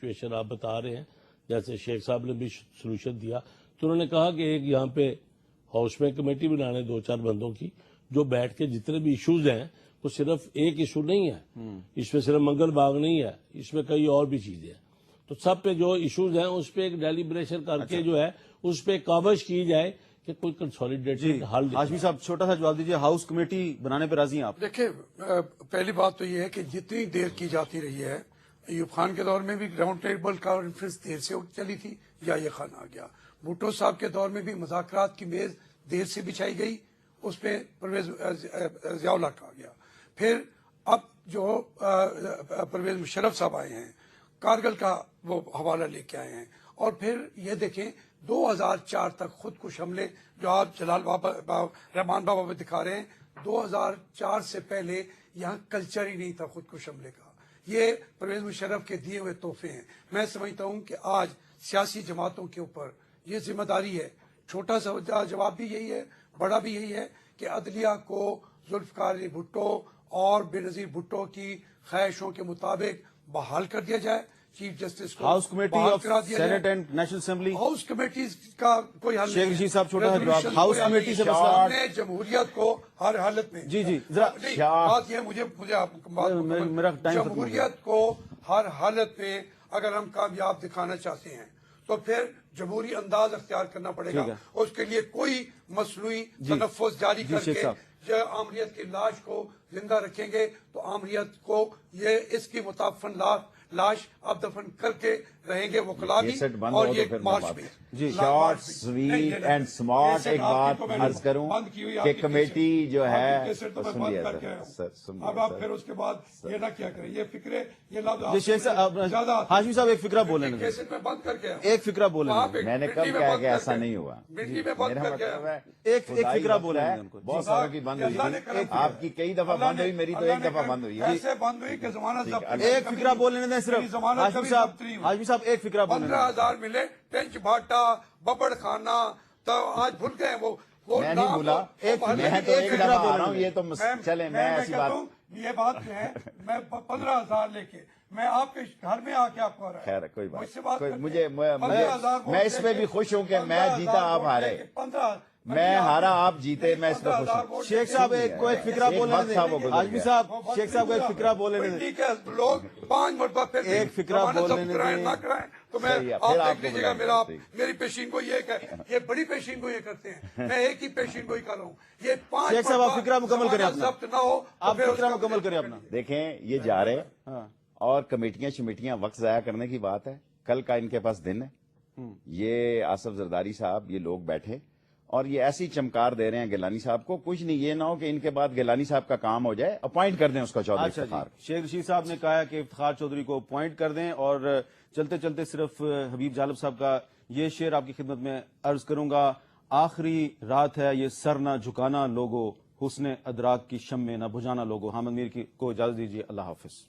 Situation آپ بتا رہے ہیں، جیسے شیخ صاحب نے بھی سولوشن دیا، تو انہوں نے کہا کہ ایک یہاں پہ ہاؤس میں کمیٹی بنانے 2-4 بندوں کی، جو بیٹھ کے جتنے بھی ایشوز ہیں، وہ صرف ایک ایشو نہیں ہے، اس میں صرف منگل باغ نہیں ہے، اس میں کئی اور بھی چیزیں ہیں، تو سب پہ جو ایشوز ہیں اس پہ ایک ڈیلیبریشن کر کے جو ہے اس پہ کاوش کی جائے کہ کوئی کنسولیڈیٹڈ حل۔ ہاشمی صاحب چھوٹا سا جواب دیجیے، ہاؤس کمیٹی بنانے پہ راضی ہیں آپ؟ دیکھیں، پہلی بات تو یہ ہے کہ جتنی دیر کی جاتی رہی ہے، ایوب خان کے دور میں بھی راؤنڈ ٹیبل کانفرنس دیر سے چلی تھی، یا یہ خان آ گیا، بھٹو صاحب کے دور میں بھی مذاکرات کی میز دیر سے بچھائی گئی، اس پہ پرویز ضیاء اللہ کا آ گیا، پھر اب جو پرویز مشرف صاحب آئے ہیں، کارگل کا وہ حوالہ لے کے آئے ہیں، اور پھر یہ دیکھیں 2004 تک خودکش حملے جو آپ جلال رحمان بابا پہ دکھا رہے ہیں، 2004 سے پہلے یہاں کلچر ہی نہیں تھا خودکش حملے کا، یہ پرویز مشرف کے دیے ہوئے تحفے ہیں۔ میں سمجھتا ہوں کہ آج سیاسی جماعتوں کے اوپر یہ ذمہ داری ہے، چھوٹا سا جواب بھی یہی ہے، بڑا بھی یہی ہے کہ عدلیہ کو ذوالفقار علی بھٹو اور بے نظیر بھٹو کی خواہشوں کے مطابق بحال کر دیا جائے، چیف جسٹس کو ہاؤس کمیٹی بحال آف کرا دیا جائے۔ Senate and National Assembly, house committees کا کوئی حل شیخ نہیں رشید صاحب چھوٹا سا جواب، ریزولوشن ہاؤس کوئی حل کمیٹی سے نہیں۔ مسئلہ، ہم نے جمہوریت کو ہر حالت میں جی ذرا نہیں، بات یہ ہے، مجھے آپ میرا ٹائم ختم ہو گیا۔ جمہوریت کو ہر حالت میں اگر ہم کامیاب دکھانا چاہتے ہیں تو پھر جمہوری انداز اختیار کرنا پڑے گا، اس کے لیے کوئی مصنوعی تنفس جاری کر کے جو آمریت کی لاش کو زندہ رکھیں گے تو آمریت کو یہ اس کی متعفن لاش اب دفن کر کے رہیں گے وہ کلابی اور یہ مارچ میں جی شارٹ سویٹ اینڈ سمارٹ ایک بات عرض کروں کہ کمیٹی جو ہے اب آپ پھر اس کے بعد یہ نہ کیا کریں، یہ فکرے یہ لفظ شیخ صاحب ہاشمی صاحب ایک فکرہ بولیں، کیسٹ میں بند کر کے ایک فکرہ بولیں، میں نے کب کہا کہ ایسا نہیں ہوا، مٹی میں بند کر کے ایک فکرہ بولا ہے، بہت ساروں کی بند ہوئی، آپ کی کئی دفعہ بند ہوئی، میری تو ایک دفعہ بند ہوئی ہے۔ ایسے بند ہوئی کہ ضمانت ضبط، ایک فکرہ بولنے دیں صرف، ہاشمی صاحب ایک فکرہ بولیں۔ 15,000 ملے، ٹینچ بھاٹا، ببڑ خانہ، تو آج بھول گئے وہ میں نہیں بولا، میں تو ایک دفعہ آ رہا ہوں، یہ تو چلیں میں ایسی بات، یہ بات جو ہے میں 15,000 لے کے میں آپ کے گھر میں آ کے آپ کو خیر کوئی بات، مجھے میں اس پہ بھی خوش ہوں کہ میں جیتا آپ ہارے، میں ہارا آپ جیتے، میں اس پہ خوش ہوں۔ شیخ صاحب کو ایک فکرہ بولنے دیں، ہاشمی صاحب شیخ صاحب کو ایک فکرہ بولنے دیں، لوگ 5 مرتبہ پھر ایک فکرہ بولنے دیں، نہ کرائیں تو میں آپ دیکھ لیجیے گا، میری پیشین کو یہ بڑی پیشین کو یہ کرتے ہیں، میں ایک ہی پیشین کو ہی کر رہا ہوں، یہ 5 شیخ صاحب آپ فکرہ مکمل کریں اپنا، ضبط نہ ہو، آپ فکرہ مکمل کریں اپنا۔ دیکھیں یہ جا رہے اور کمیٹیاں شمیٹیاں وقت ضائع کرنے کی بات ہے، کل کا ان کے پاس دن ہے، یہ آصف زرداری صاحب یہ لوگ بیٹھے اور یہ ایسی چمکار دے رہے ہیں گیلانی صاحب کو، کچھ نہیں، یہ نہ ہو کہ ان کے بعد گیلانی صاحب کا کام ہو جائے، اپوائنٹ کر دیں اس کا چودھری افتخار۔ شیخ رشید صاحب نے کہا کہ افتخار چودھری کو اپوائنٹ کر دیں، اور چلتے چلتے صرف حبیب جالب صاحب کا یہ شعر آپ کی خدمت میں عرض کروں گا، آخری رات ہے یہ سر نہ جھکانا لوگو، حسن ادراک کی شمع نہ بجھانا لوگو۔ حامد میر کو اجازت دیجیے، اللہ حافظ۔